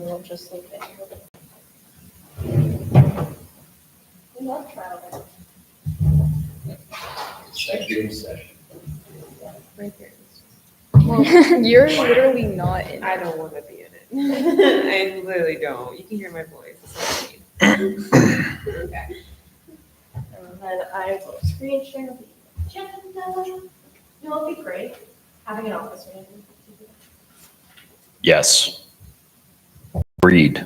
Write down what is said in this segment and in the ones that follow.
We'll just leave it. We love trial. Executive session. Right there. Well, you're literally not in I it. don't want to be in it. I literally don't. You can hear my voice. It's not Okay. And then I will screen share the agenda. You know, it'd be great having an office meeting. Yes. Read.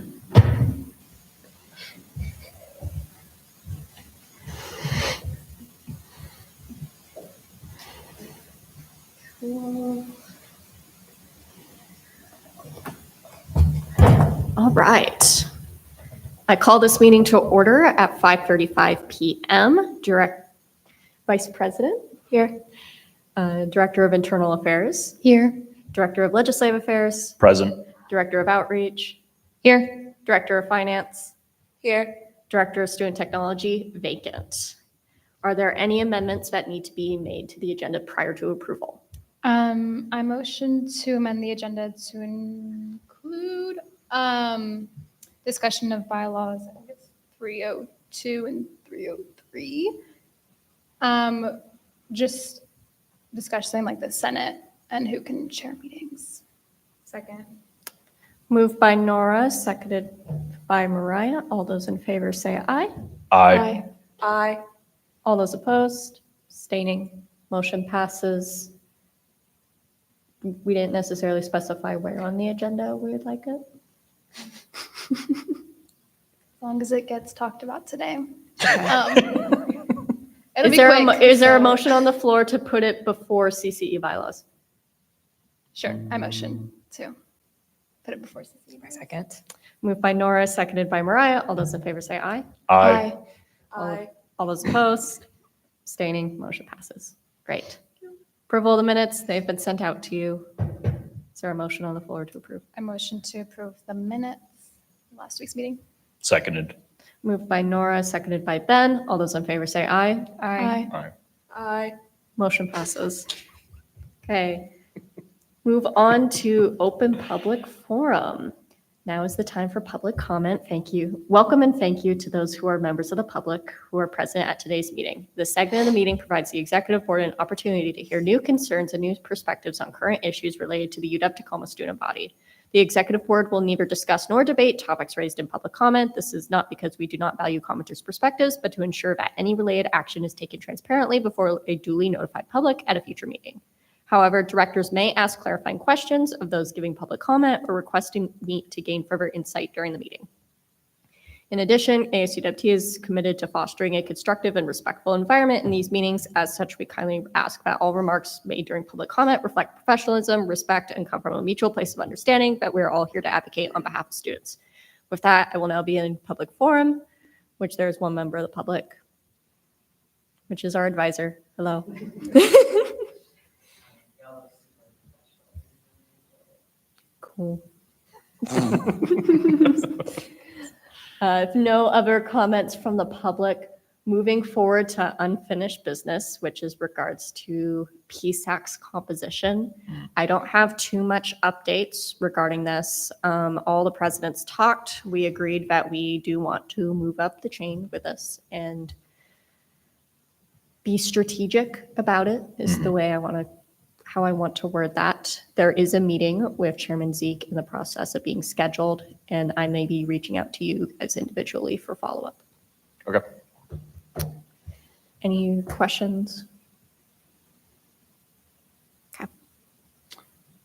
All right. I call this meeting to order at 5:35 p.m. Vice President here, Director of Internal Affairs here, Director of Legislative Affairs, Present. Director of Outreach here, Director of Finance here, Director of Student Technology vacant. Are there any amendments that need to be made to the agenda prior to approval? I motion to amend the agenda to include discussion of bylaws. I think it's 302 and 303. Just discussing like the Senate and who can chair meetings. Second. Moved by Nora, seconded by Mariah. All those in favor say aye. Aye. Aye. All those opposed, abstaining, motion passes. We didn't necessarily specify where on the agenda we would like it. As long as it gets talked about today. Is It'll be there, quick, is there a so- motion on the floor to put it before CCE bylaws? Sure, I motion to put it before CC. Second. Moved by Nora, seconded by Mariah. All those in favor say aye. Aye. All those opposed, abstaining, motion passes. Great. Approval of the minutes, they've been sent out to you. Is there a motion on the floor to approve? I motion to approve the minutes of last week's meeting. Seconded. Moved by Nora, seconded by Ben. All those in favor say aye. Aye. Aye. Aye. Motion passes. Okay. Move on to open public forum. Now is the time for public comment. Thank you. Welcome and thank you to those who are members of the public who are present at today's meeting. This segment of the meeting provides the executive board an opportunity to hear new concerns and new perspectives on current issues related to the UW Tacoma student body. The executive board will neither discuss nor debate topics raised in public comment. This is not because we do not value commenters' perspectives, but to ensure that any related action is taken transparently before a duly notified public at a future meeting. However, directors may ask clarifying questions of those giving public comment or requesting meet to gain further insight during the meeting. In addition, ASUWT is committed to fostering a constructive and respectful environment in these meetings. As such, we kindly ask that all remarks made during public comment reflect professionalism, respect, and come from a mutual place of understanding that we're all here to advocate on behalf of students. With that, I will now be in public forum, which there is one member of the public, which is our advisor. Hello. Cool. If no other comments from the public, moving forward to unfinished business, which is regards to PSAC's composition. I don't have too much updates regarding this. All the presidents talked. We agreed that we do want to move up the chain with this and be strategic about it is the way how I want to word that. There is a meeting with Chairman Zeke in the process of being scheduled, and I may be reaching out to you guys individually for follow-up. Okay. Any questions? Okay.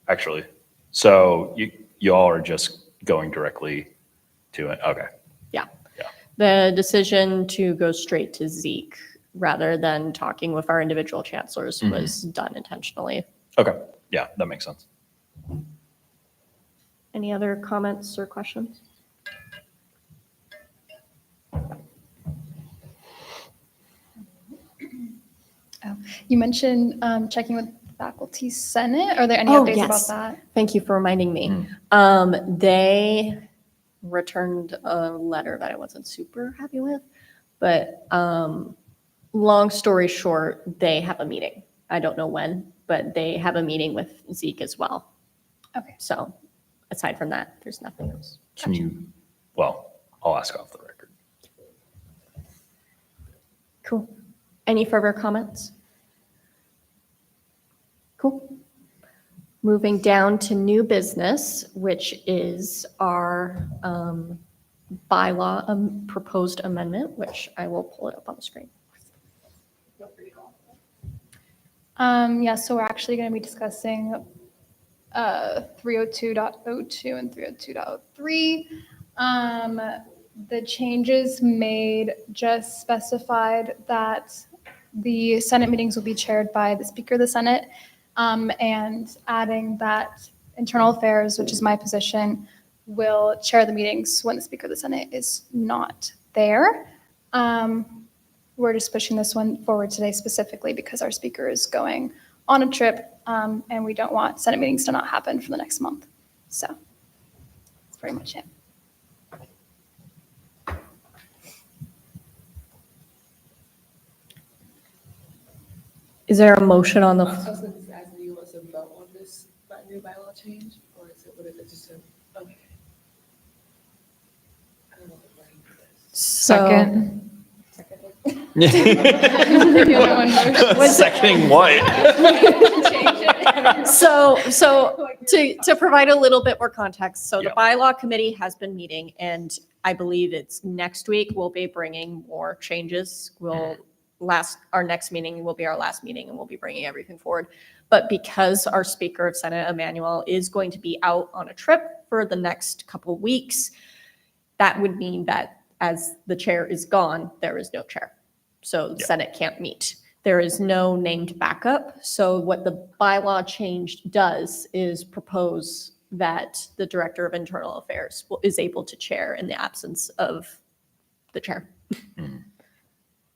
Actually, so you all are just going directly to it? Okay. Yeah. Yeah. The decision to go straight to Zeke rather than talking with our individual chancellors was done intentionally. Okay. Yeah, that makes sense. Any other comments or questions? Oh, you mentioned checking with faculty senate. Are there any Oh, updates yes. about that? Thank you for reminding me. They returned a letter that I wasn't super happy with, but long story short, they have a meeting. I don't know when, but they have a meeting with Zeke as well. Okay. So aside from that, there's nothing else. Can you, well, I'll ask off the record. Cool. Any further comments? Cool. Moving down to new business, which is our bylaw proposed amendment, which I will pull it up on the screen. Yeah, so we're actually going to be discussing 302.02 and 302.03. The changes made just specified that the Senate meetings will be chaired by the Speaker of the Senate, and adding that Internal Affairs, which is my position, will chair the meetings when the Speaker of the Senate is not there. We're just pushing this one forward today specifically because our speaker is going on a trip, and we don't want Senate meetings to not happen for the next month. So that's pretty much it. Is there a motion on the, So I was going to ask you, was a vote on this new bylaw change, or is it, what is it, just a, okay. I don't know what the wording for this. second? Seconding what? So to provide a little bit more context, so the Yeah. bylaw committee has been meeting, and I believe it's next week we'll be bringing more changes. Our next meeting will be our last meeting, and we'll be bringing everything forward. But because our Speaker of Senate, Emmanuel, is going to be out on a trip for the next couple weeks, that would mean that as the chair is gone, there is no chair. So the Yeah. Senate can't meet. There is no named backup. So what the bylaw change does is propose that the Director of Internal Affairs is able to chair in the absence of the chair.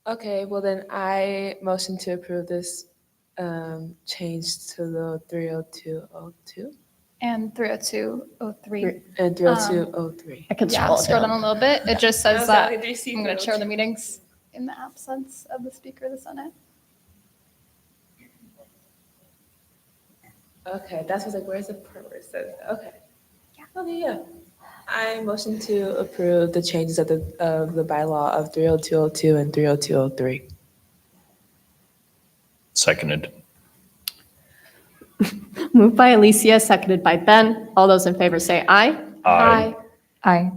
Okay, well then I motion to approve this change to the 302.02 And 302.03. and 302.03. I can Yeah, scroll scroll it down down. a little bit. It just says was that like, do you see I'm going to 302? chair the meetings in the absence of the Speaker of the Senate. Okay, that's what's like, where's the part where it says, okay. Okay, yeah. I motion to approve the changes of the bylaw of 302.02 and 302.03. Seconded. Moved by Alicia, seconded by Ben. All those in favor say aye. Aye. Aye.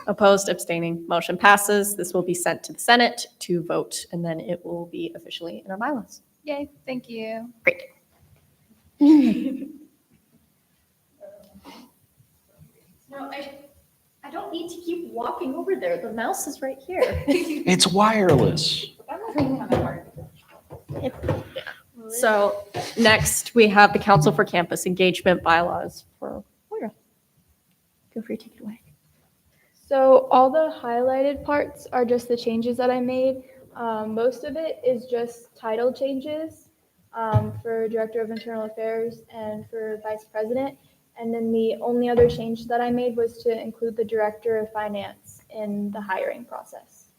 Opposed, abstaining, motion passes. This will be sent to the Senate to vote, and then it will be officially in our bylaws. Yay, thank you. Great. No, I don't need to keep walking over there. The mouse is right here. It's wireless. So next, we have the Council for Campus Engagement bylaws for Moira. Feel free to take it away. So all the highlighted parts are just the changes that I made. Most of it is just title changes for Director of Internal Affairs and for Vice President. And then the only other change that I made was to include the Director of Finance in the hiring process.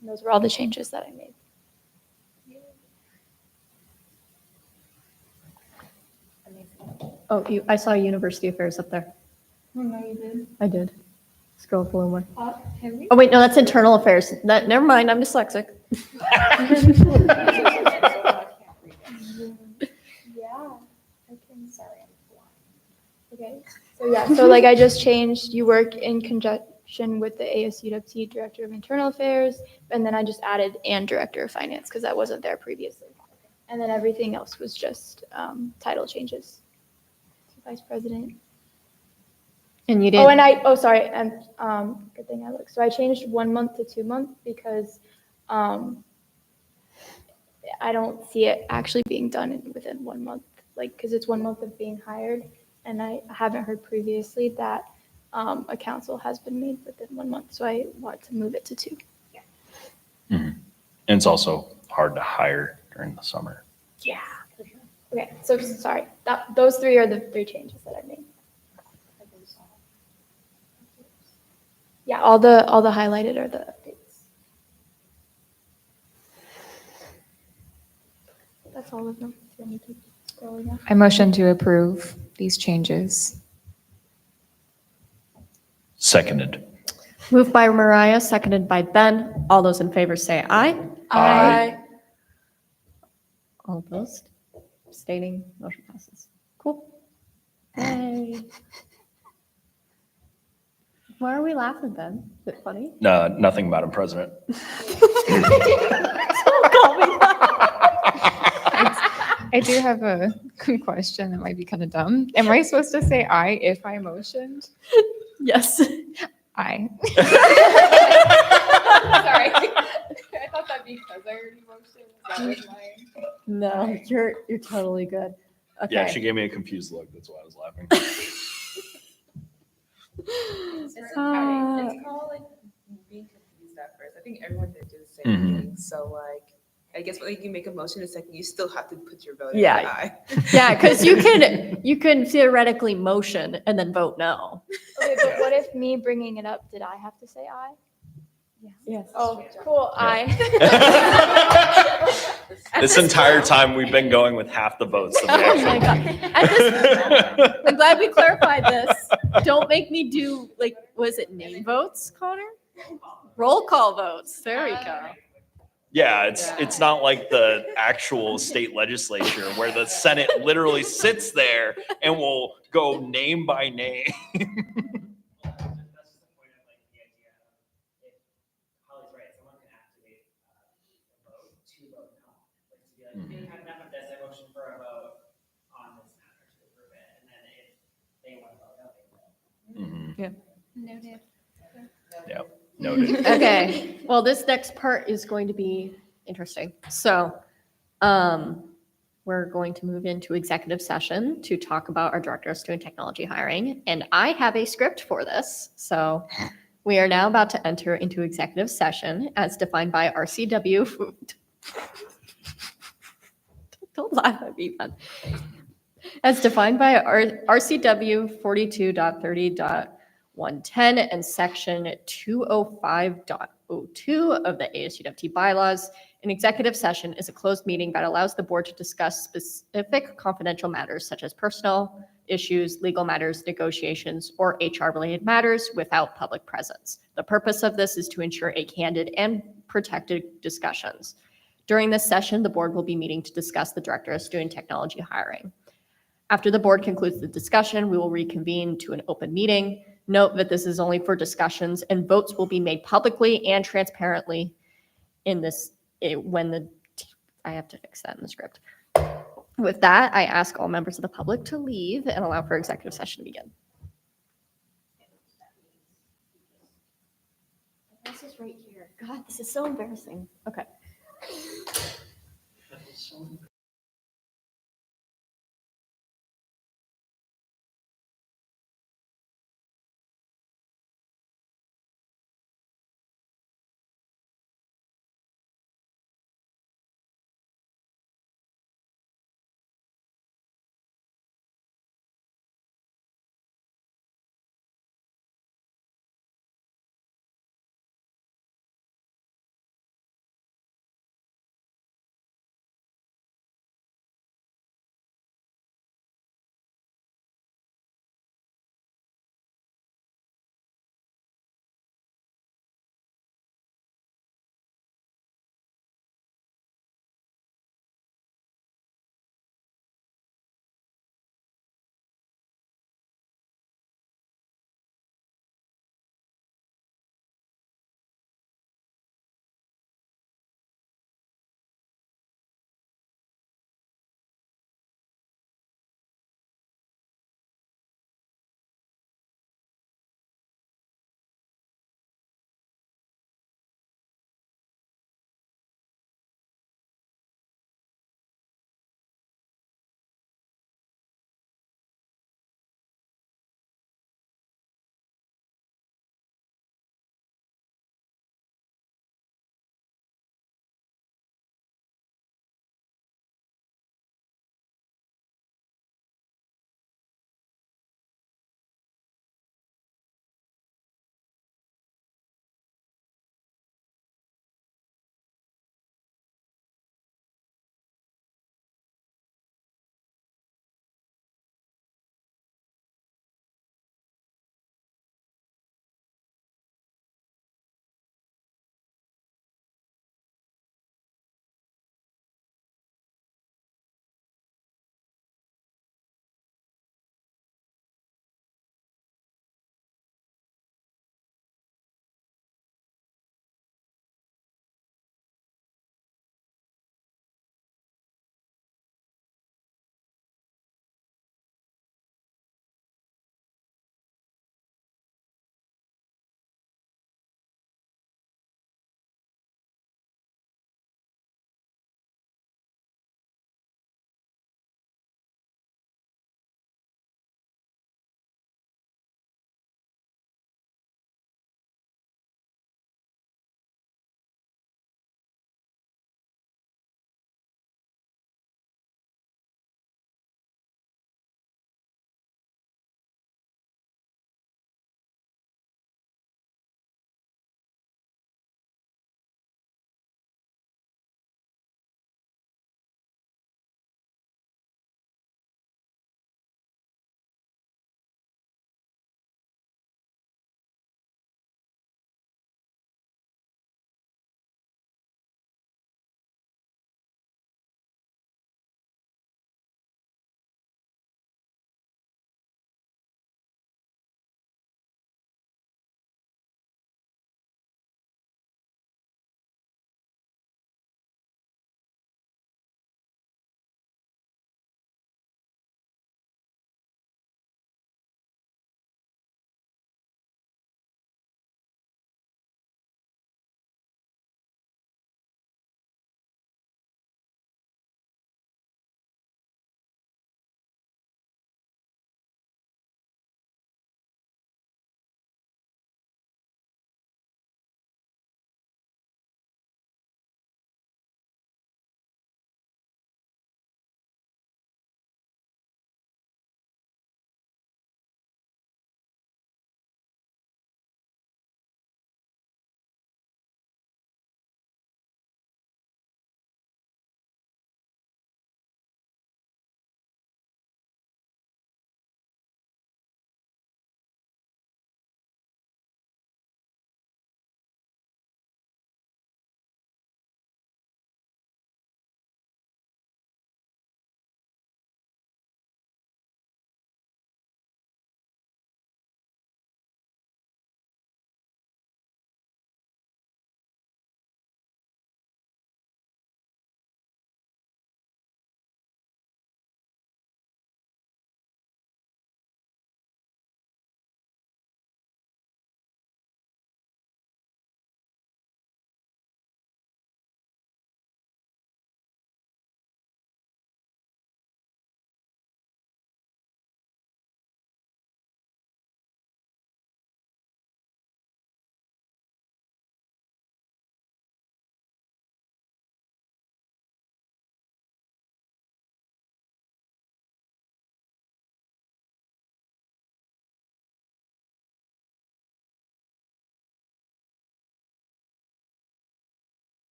And those were all the changes that I made. Oh, I saw University Affairs up there. Oh, no, you did. I did. Scroll up a little more. Henry? Oh, wait, no, that's Internal Affairs. Never mind, I'm dyslexic. Yeah, I can. Sorry, I'm blind. Okay, so yeah, so like I just changed, you work in conjunction with the ASUWT Director of Internal Affairs, and then I just added and Director of Finance because that wasn't there previously. And then everything else was just title changes. Vice President. And you Oh, didn't, and sorry, and good thing I looked. So I changed 1 month to 2 months because I don't see it actually being done within 1 month, like, because it's 1 month of being hired. And I haven't heard previously that a council has been made within 1 month. So I want to move it to 2. And it's also hard to hire during the summer. Yeah. Okay, so sorry, those 3 are the 3 changes that I made. Yeah, all the highlighted are the updates. That's all of them. Do you want me to keep scrolling up? I motion to approve these changes. Seconded. Moved by Mariah, seconded by Ben. All those in favor say aye. Aye. All opposed? Abstaining? Motion passes. Cool. Yay. Why are we laughing, Ben? Is it funny? No, nothing, Madam President. I do have a question that might be kind of dumb. Am I supposed to say aye if I motioned? Yes. Aye. Sorry. I thought that because I already motioned, that was my. No, you're totally good. Okay. Yeah, she gave me a confused look. That's why I was laughing. It's called like being confused at first. I think everyone did do the same Mhm. thing. So like, I guess when you make a motion, it's like you still have to put your vote. Yeah. In aye. Yeah, because you can theoretically motion and then vote no. Okay, but what if me bringing it up, did I have to say aye? Yes. Oh, cool, aye. This entire time we've been going with half the votes. That we Oh my actually- God. At this, I'm glad we clarified this. Don't make me do, like, was it name votes, Connor? Roll call votes. There we go. Yeah, it's not like the actual state legislature where the Senate literally sits there and will go name by name. That's just the point of like the idea of if Holly's right, someone can activate a vote to vote no. Like to be like, we didn't have enough of this, I motion for a vote on this matter to approve it, and then if they want to vote no, they will. Mhm. Noted. Noted. Okay, well, this next part is going to be interesting. So, we're going to move into executive session to talk about our Director of Student Technology hiring. And I have a script for this. So we are now about to enter into executive session as defined by RCW. Don't laugh at me, man. As defined by RCW 42.30.110 and section 205.02 of the ASUWT bylaws. An executive session is a closed meeting that allows the board to discuss specific confidential matters such as personal issues, legal matters, negotiations, or HR-related matters without public presence. The purpose of this is to ensure a candid and protected discussions. During this session, the board will be meeting to discuss the Director of Student Technology hiring. After the board concludes the discussion, we will reconvene to an open meeting. Note that this is only for discussions and votes will be made publicly and transparently in this, I have to fix that in the script. With that, I ask all members of the public to leave and allow for executive session to begin. This is right here. God, this is so embarrassing. Okay.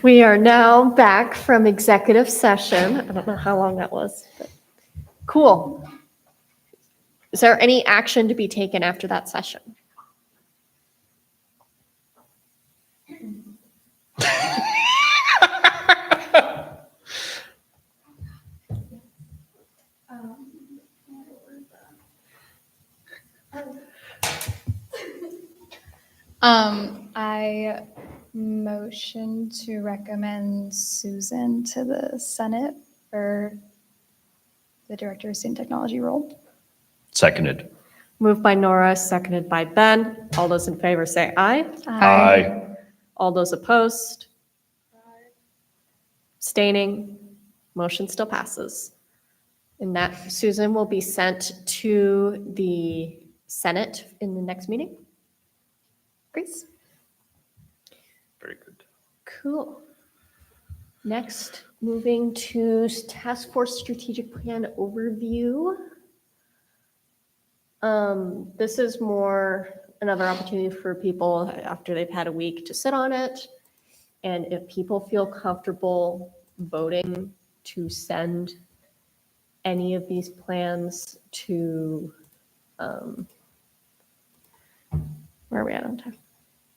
We are now back from executive session. I don't know how long that was, but cool. Is there any action to be taken after that session? I motion to recommend Susan to the Senate for the Director of Student Technology role. Seconded. Moved by Nora, seconded by Ben. All those in favor say aye. Aye. All those opposed? Abstaining? Motion still passes. And that, Susan, will be sent to the Senate in the next meeting. Great. Very good. Cool. Next, moving to Task Force Strategic Plan Overview. This is more another opportunity for people after they've had a week to sit on it. And if people feel comfortable voting to send any of these plans to, where are we at on time?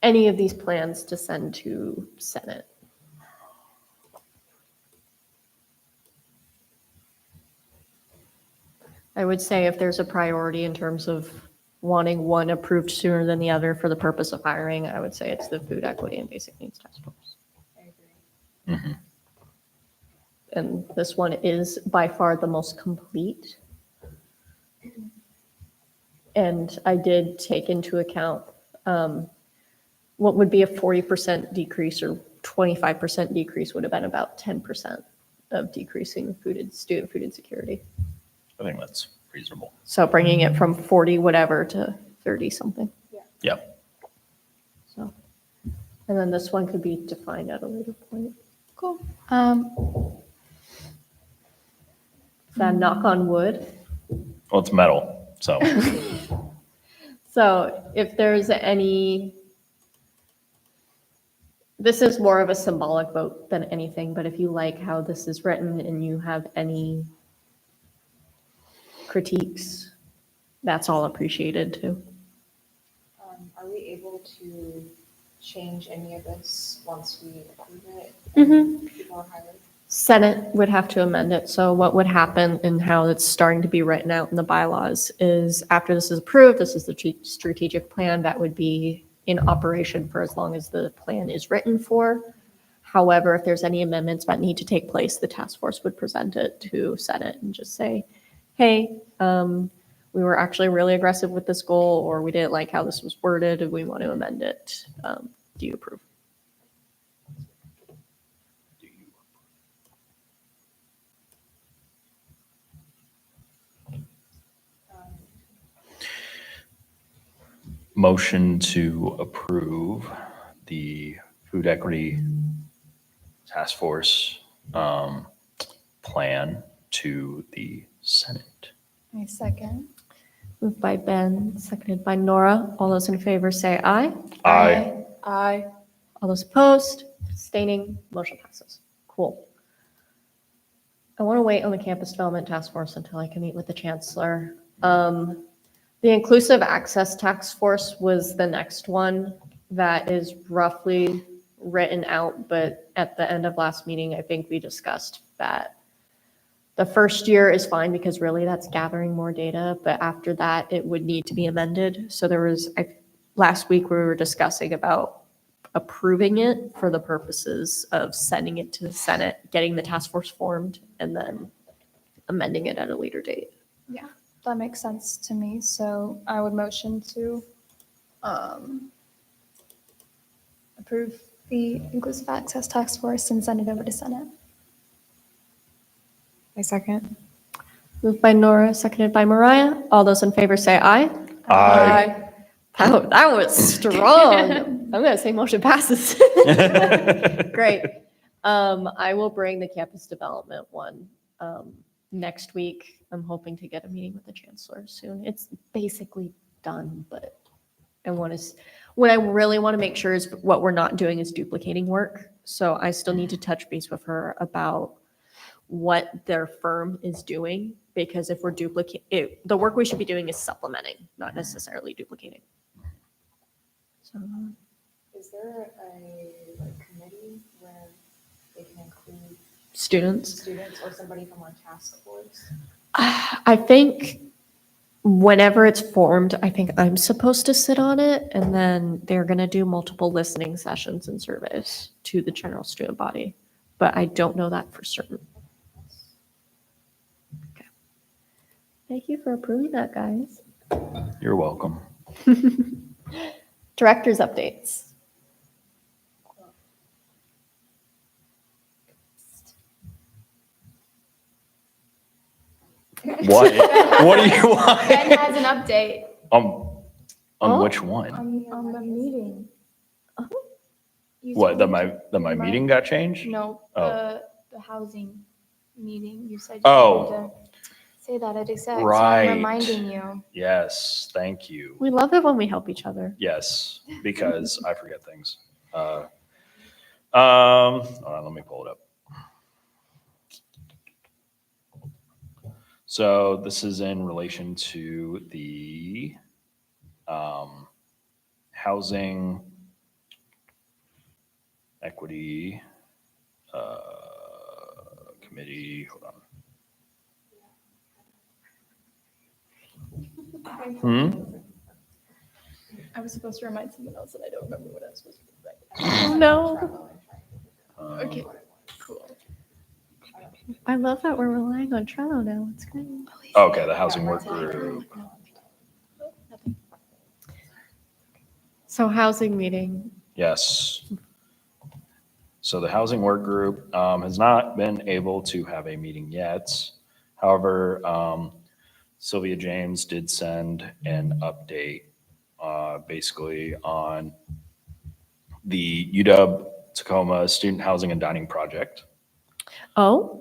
Any of these plans to send to Senate. I would say if there's a priority in terms of wanting one approved sooner than the other for the purpose of hiring, I would say it's the Food Equity and Basic Needs Task Force. Mhm. And this one is by far the most complete. And I did take into account what would be a 40% decrease or 25% decrease would have been about 10% of decreasing student food insecurity. I think that's reasonable. So bringing it from 40 whatever to 30 something. Yep. So, and then this one could be defined at a later point. Cool. Then knock on wood. Well, it's metal, so. So if there's any, this is more of a symbolic vote than anything, but if you like how this is written and you have any critiques, that's all appreciated too. Are we able to change any of this once we approve it? People are hired? Senate would have to amend it. So what would happen and how it's starting to be written out in the bylaws is after this is approved, this is the strategic plan that would be in operation for as long as the plan is written for. However, if there's any amendments that need to take place, the task force would present it to Senate and just say, hey, we were actually really aggressive with this goal, or we didn't like how this was worded, and we want to amend it. Do you approve? Motion to approve the Food Equity Task Force plan to the Senate. My second. Moved by Ben, seconded by Nora. All those in favor say aye. Aye. Aye. All those opposed, abstaining, motion passes. Cool. I want to wait on the Campus Development Task Force until I can meet with the Chancellor. The Inclusive Access Task Force was the next one that is roughly written out, but at the end of last meeting, I think we discussed that the first year is fine because really that's gathering more data, but after that, it would need to be amended. So there was, last week we were discussing about approving it for the purposes of sending it to the Senate, getting the task force formed, and then amending it at a later date. Yeah, that makes sense to me. So I would motion to approve the Inclusive Access Task Force and send it over to Senate. I second. Moved by Nora, seconded by Mariah. All those in favor say aye. Aye. That was strong. I'm going to say motion passes. Great. I will bring the campus development one next week. I'm hoping to get a meeting with the chancellor soon. It's basically done, but And what I really want to make sure is what we're not doing is duplicating work. So I still need to touch base with her about what their firm is doing, because if we're duplicating, the work we should be doing is supplementing, not necessarily duplicating. So, Is there a committee where they can include students. students or somebody from our task force? I think whenever it's formed, I think I'm supposed to sit on it, and then they're going to do multiple listening sessions and surveys to the general student body. But I don't know that for certain. Okay. Thank you for approving that, guys. You're welcome. Director's updates. What? What do you want? Ben has an update On Oh. which one? on the meeting. Oh. You What, that told- my meeting got changed? No, Oh. the housing meeting. You said you Oh. wanted to say that at exec. So Right. I'm reminding you. Yes, thank you. We love it when we help each other. Yes, because I forget things. Hold on, let me pull it up. So this is in relation to the housing equity committee. Hold on. I was supposed to remind someone else and I don't remember what I was supposed to say. Oh, no. Okay, cool. I love that we're relying on Trello now. It's great. Okay, the housing work group. So housing meeting. Yes. So the housing work group has not been able to have a meeting yet. However, Sylvia James did send an update basically on the UW Tacoma Student Housing and Dining Project. Oh,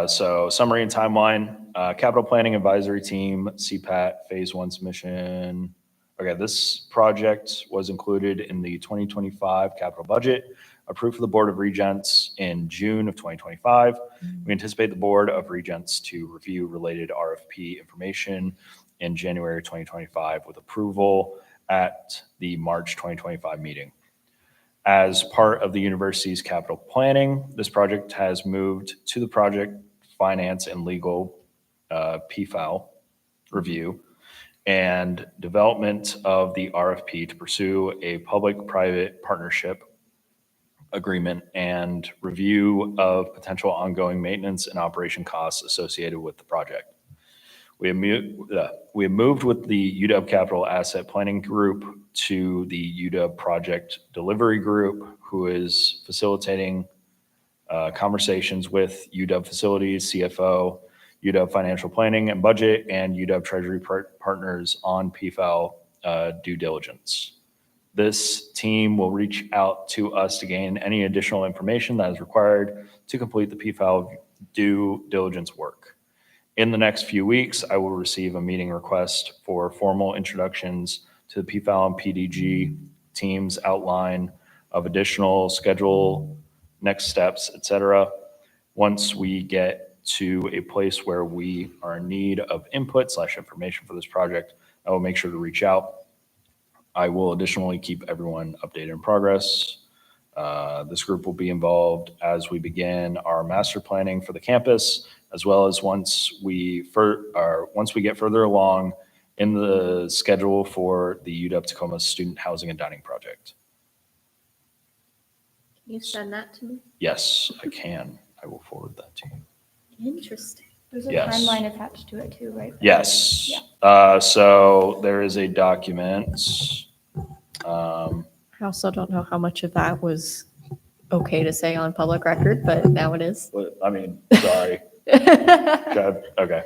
So summary and timeline, capital planning advisory team, CPAT phase 1 submission. Okay, this project was included in the 2025 capital budget, approved for the Board of Regents in June of 2025. We anticipate the Board of Regents to review related RFP information in January 2025 with approval at the March 2025 meeting. As part of the university's capital planning, this project has moved to the project finance and legal PFAL review and development of the RFP to pursue a public-private partnership agreement and review of potential ongoing maintenance and operation costs associated with the project. We have moved with the UW Capital Asset Planning Group to the UW Project Delivery Group, who is facilitating conversations with UW Facilities, CFO, UW Financial Planning and Budget, and UW Treasury Partners on PFAL due diligence. This team will reach out to us to gain any additional information that is required to complete the PFAL due diligence work. In the next few weeks, I will receive a meeting request for formal introductions to the PFAL and PDG teams, outline of additional schedule, next steps, et cetera. Once we get to a place where we are in need of input / information for this project, I will make sure to reach out. I will additionally keep everyone updated in progress. This group will be involved as we begin our master planning for the campus, as well as once we get further along in the schedule for the UW Tacoma Student Housing and Dining Project. can you send that to me? Yes, I can. I will forward that to you. Interesting. There's a Yes. timeline attached to it too, right? Yes. Yeah. So there is a document. I also don't know how much of that was okay to say on public record, but now it is. I mean, sorry. Okay.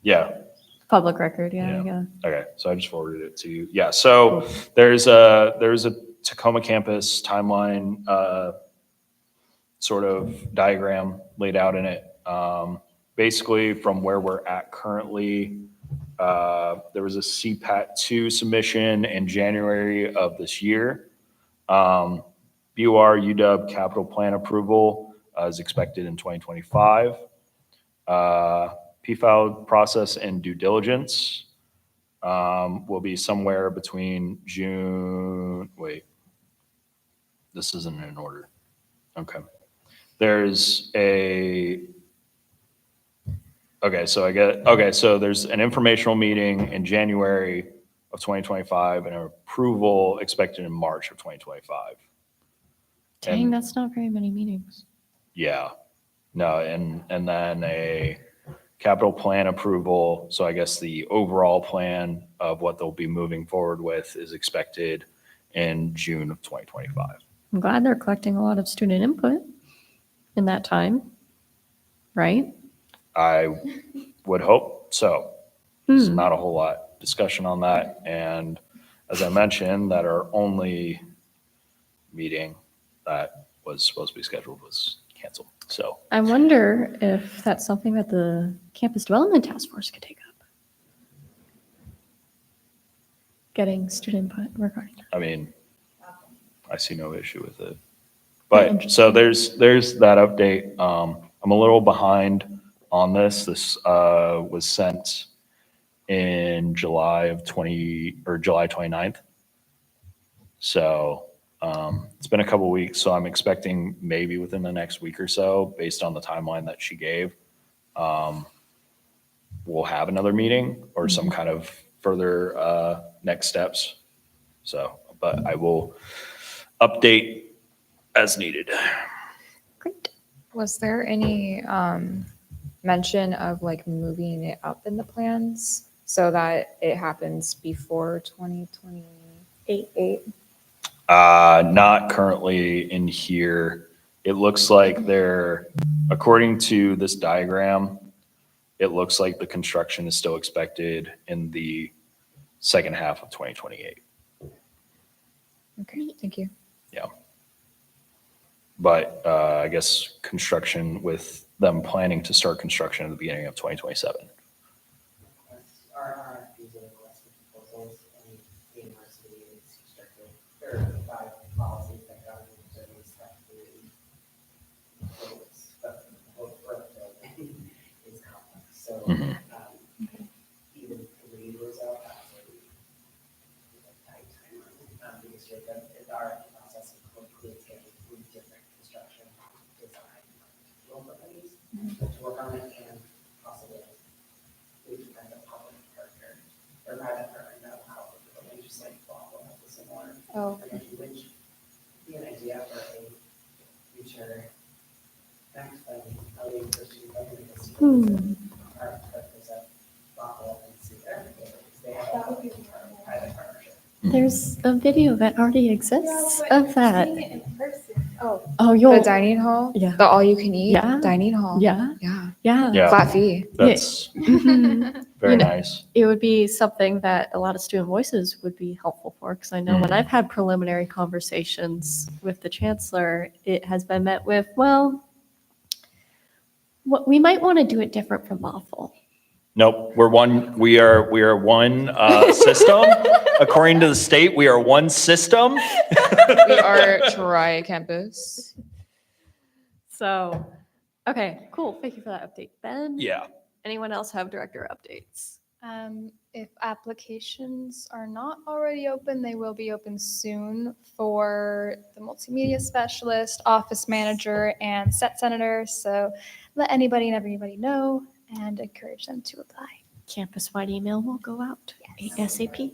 Yeah. Public record, yeah, Yeah. yeah. Okay, so I just forwarded it to you. Yeah, so there's a Tacoma campus timeline sort of diagram laid out in it. Basically, from where we're at currently, There was a CPAT 2 submission in January of this year. BUR UW capital plan approval is expected in 2025. PFAL process and due diligence will be somewhere between June, wait, this isn't in order. Okay. There's a, so there's an informational meeting in January of 2025 and an approval expected in March of 2025. Dang, And- that's not very many meetings. Yeah, no, and then a capital plan approval. So I guess the overall plan of what they'll be moving forward with is expected in June of 2025. I'm glad they're collecting a lot of student input in that time, right? I would hope so. There's Hmm. not a whole lot discussion on that. And as I mentioned, that our only meeting that was supposed to be scheduled was canceled. So I wonder if that's something that the Campus Development Task Force could take up. Getting student input regarding that. I mean, I see no issue with it. But so there's that update. I'm a little behind on this. This was sent in July 29th. So it's been a couple weeks, so I'm expecting maybe within the next week or so, based on the timeline that she gave, we'll have another meeting or some kind of further next steps. So, but I will update as needed. Great. Was there any mention of like moving it up in the plans so that it happens before 2028? Not currently in here. It looks like according to this diagram, it looks like the construction is still expected in the second half of 2028. Okay, thank you. But I guess construction with them planning to start construction at the beginning of 2027. Our RFPs are requested proposals, and the university is restricted. There are 5 policies that govern service that but the whole work building is complex. So Mhm. even 3 years out, actually, it's a tight timeline. Because the RFP process includes getting 3 different construction design capabilities to work on it, and possibly we can find a public partner or private partner know how the building, just like Waffle has a similar Oh, energy, which would be an idea for a future next funding, how we pursue funding this. Our partners at Waffle and see their, because they have That would be a private partnership. There's a video that already exists of that. Seeing it in person. Oh, Oh, The you'll, dining hall? Yeah. The all-you-can-eat Yeah. dining hall? yeah, Yeah. yeah. Yeah, Flat fee. that's Mhm. very You know, nice. It would be something that a lot of student voices would be helpful for, because I know when Mhm. I've had preliminary conversations with the chancellor, it has been met with, well, what we might want to do it different from Waffle. Nope, we are one system. According to the state, we are one system. We are tri-campus. So, okay, cool. Thank you for that update, Ben. Yeah. Anyone else have director updates? If applications are not already open, they will be open soon for the multimedia specialist, office manager, and set senator. So let anybody and everybody know and encourage them to apply. Campus-wide email will go out ASAP.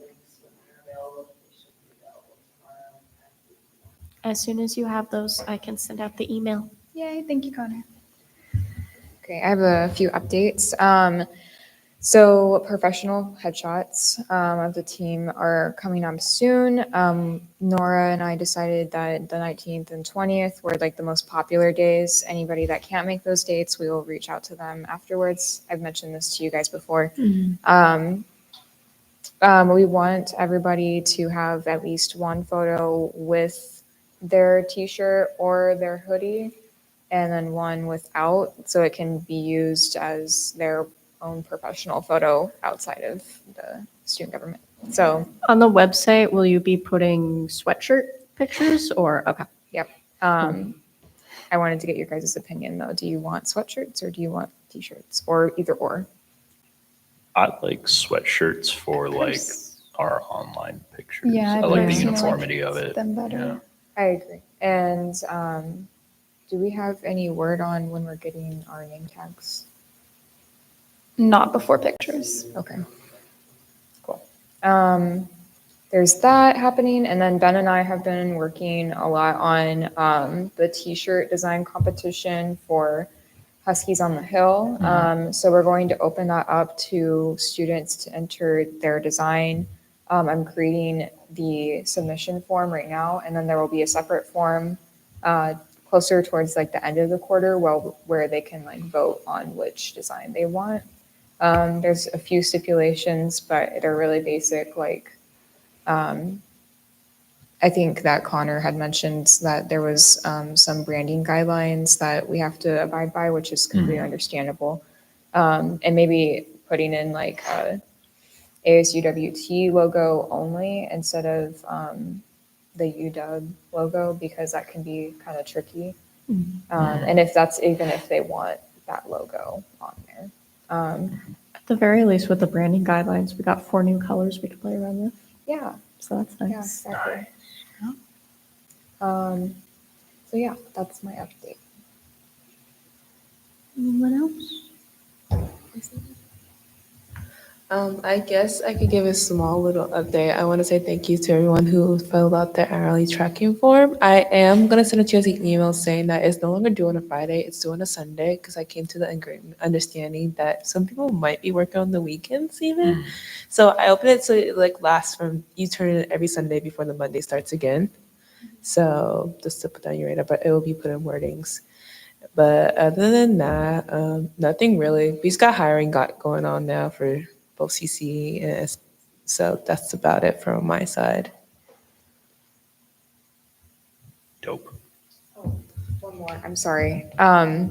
As soon as you have those, I can send out the email. Yay, thank you, Connor. Okay, I have a few updates. So professional headshots of the team are coming up soon. Nora and I decided that the 19th and 20th were like the most popular days. Anybody that can't make those dates, we will reach out to them afterwards. I've mentioned this to you guys before. We want everybody to have at least one photo with their t-shirt or their hoodie, and then one without, so it can be used as their own professional photo outside of the student government. So, On the website, will you be putting sweatshirt pictures or, okay. I wanted to get your guys' opinion though. Do you want sweatshirts or do you want t-shirts or either or? I like sweatshirts for like our online pictures. Yeah, I I like the personally uniformity of it. them better. Yeah. I agree. And do we have any word on when we're getting our name tags? Not before pictures. Okay. Cool. There's that happening. And then Ben and I have been working a lot on the t-shirt design competition for Huskies on the Hill. So we're going to open that up to students to enter their design. I'm creating the submission form right now, and then there will be a separate form closer towards like the end of the quarter where they can like vote on which design they want. There's a few stipulations, but they're really basic. Like, I think that Connor had mentioned that there was some branding guidelines that we have to abide by, which is completely understandable. And maybe putting in like a ASUWT logo only instead of the UW logo, because that can be kind of tricky. And if they want that logo on there. At the very least, with the branding guidelines, we got 4 new colors we could play around with. Yeah, So that's yeah, nice. exactly. So yeah, that's my update. Anyone else? I guess I could give a small little update. I want to say thank you to everyone who filled out their hourly tracking form. I am going to send it to you as an email saying that it's no longer due on a Friday, it's due on a Sunday, because I came to the understanding that some people might be working on the weekends even. So I opened it so it like lasts from, you turn it every Sunday before the Monday starts again. So just to put that on your radar, but it will be put in wordings. But other than that, nothing really. We just got hiring going on now for both CC and so that's about it from my side. Dope. One more, I'm sorry. I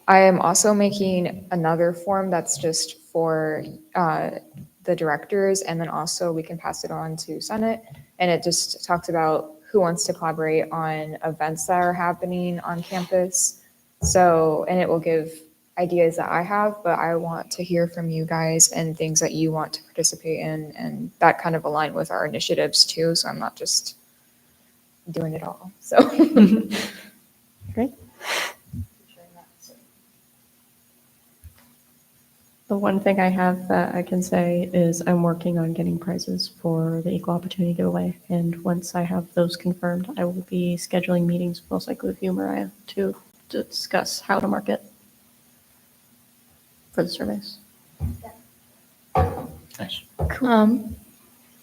am also making another form that's just for the directors, and then also we can pass it on to Senate. And it just talks about who wants to collaborate on events that are happening on campus. So, and it will give ideas that I have, but I want to hear from you guys and things that you want to participate in, and that kind of align with our initiatives too. So I'm not just doing it all. So. Great. The one thing I have that I can say is I'm working on getting prizes for the Equal Opportunity Giveaway. And once I have those confirmed, I will be scheduling meetings, most likely with you, Mariah, to discuss how to market for the surveys. Nice.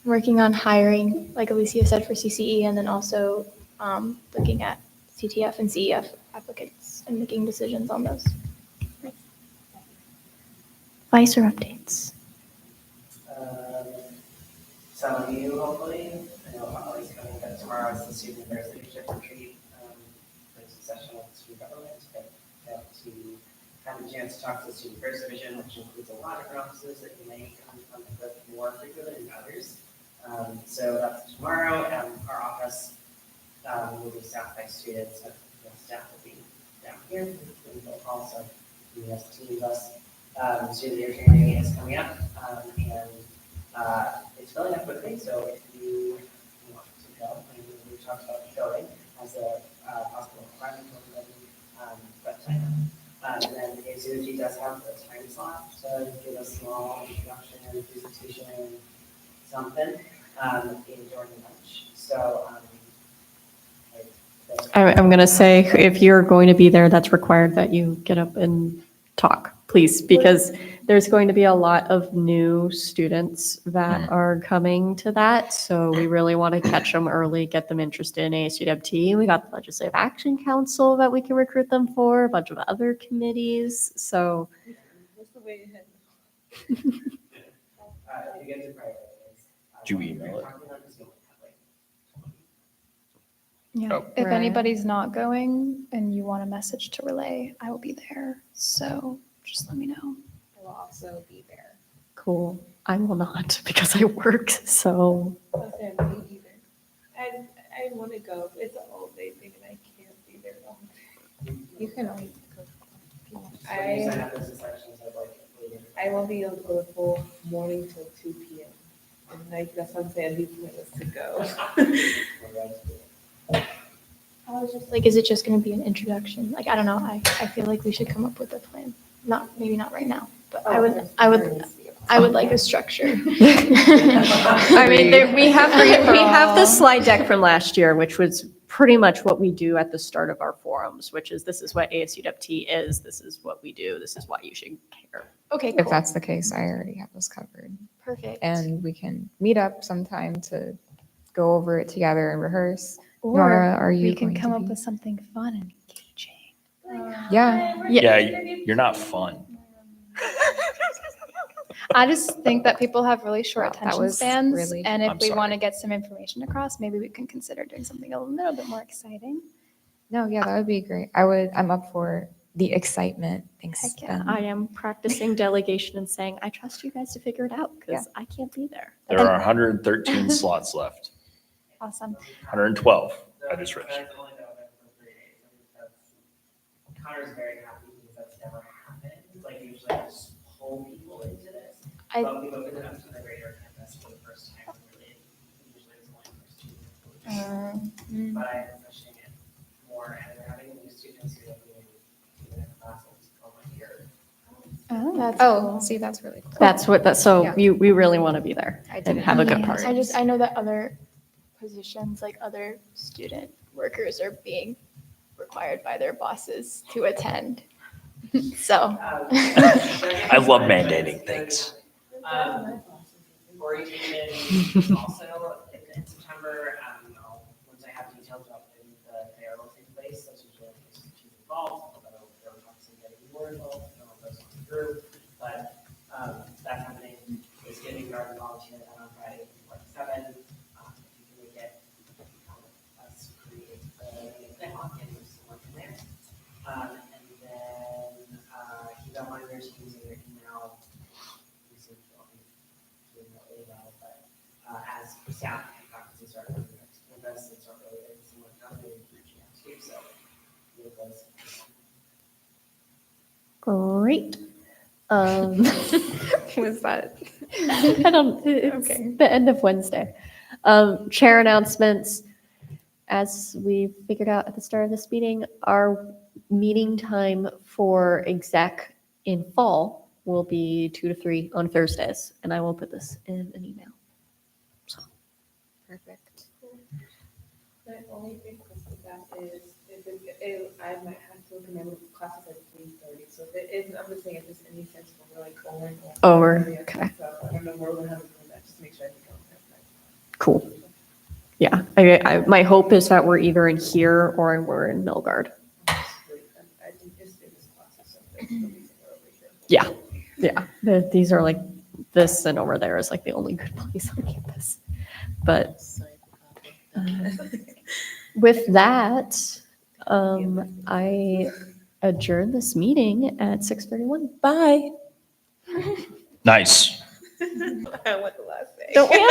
Working on hiring, like Alicia said, for CCE, and then also looking at CTF and CEF applicants and making decisions on those. Vice or updates? Some of you, hopefully, I know Holly's coming, but tomorrow is the student affairs leadership retreat. There's a session with the student government, but to have a chance to talk to the student affairs division, which includes a lot of different offices that you may come in contact with more frequently than others. So that's tomorrow. Our office will be staffed by students, but staff will be down here in the hall, so we have to team us. Student leadership training is coming up, and it's filling up quickly, so if you want to go, and we talked about going as a possible requirement, but sign up. And then ASUWT does have a time slot to give a small introduction, presentation, something during lunch. So I'm going to say, if you're going to be there, that's required that you get up and talk, please, because there's going to be a lot of new students that are coming to that. So we really want to catch them early, get them interested in ASUWT. We got the Legislative Action Council that we can recruit them for, a bunch of other committees. So you get to prioritize. Do you email it? Yeah. Oh. If Right. anybody's not going and you want a message to relay, I will be there. So just let me know. will also be there. Cool. I will not because I work, so. Okay, me either. I want to go. It's an all day thing and I can't be there all day. You can always go. if you want. When you sign up, there's a section of like. I won't be able to go the full morning till 2 p.m. And like, that's what I'm saying, he's pointless to go. I was just like, is it just going to be an introduction? Like, I don't know. I feel like we should come up with a plan. Maybe not right now, but I would like a structure. I mean, we have the slide deck from last year, which was pretty much what we do at the start of our forums, which is this is what ASUWT is, this is what we do, this is why you should care. Okay, If cool. that's the case, I already have those covered. Perfect. And we can meet up sometime to go over it together and rehearse. Or Nora, are you we can going come to up be- with something fun and engaging. Yeah. Yeah, you're not fun. I just think that people have really short Wow, that attention was spans, really- and if I'm we sorry. want to get some information across, maybe we can consider doing something a little bit more exciting. No, yeah, that would be great. I'm up for the excitement. Thanks. Heck yeah. Ben. I am practicing delegation and saying, I trust you guys to figure it out because I can't be there. There are 113 slots left. Awesome. 112. I just registered. That's only been open for 3 days. I mean, that's, Connor's very happy because that's never happened. Like usually I just pull people into this. But we've opened it up to the greater campus for the first time. Really, usually it's only the first 2 people. But I'm pushing it more, and they're having new students who are doing even in classes over here. That's Oh, see, that's really cool. So Yeah. we really want to be there I and didn't have a good Yeah. party. I know that other positions, like other student workers, are being required by their bosses to attend. So. I love mandating things. Orientation also in September, once I have details about when the fair will take place, that's usually when she's involved, although there were talks of getting more involved, I don't know if those come through, but, that's happening, is getting garden volunteer on Friday, from 7. If you can make it, us create the thing on campus, work in there. And then, keep that monitors using their email. We seem to all be doing that really well, but as staff and faculty start coming back to campus and start really getting some work done, they're reaching out to you, so with those. Great. Was that? It's the end of Wednesday. Chair announcements. As we figured out at the start of this meeting, our meeting time for exec in fall will be 2 to 3 on Thursdays, and I will put this in an email. Perfect. My only request with that is, I might have to remember classes at 3:30, so if it is, I'm just saying if there's any sense where we're like going. Over, okay. So I don't know where we're having that, just make sure I can go. Cool. Yeah, my hope is that we're either in here or we're in Milgard. I think this is classes, so there's no reason we're over here. Yeah. These are like, this and over there is like the only good place on campus. But with that, I adjourn this meeting at 6:31. Bye. Nice. I want the last thing. Don't we have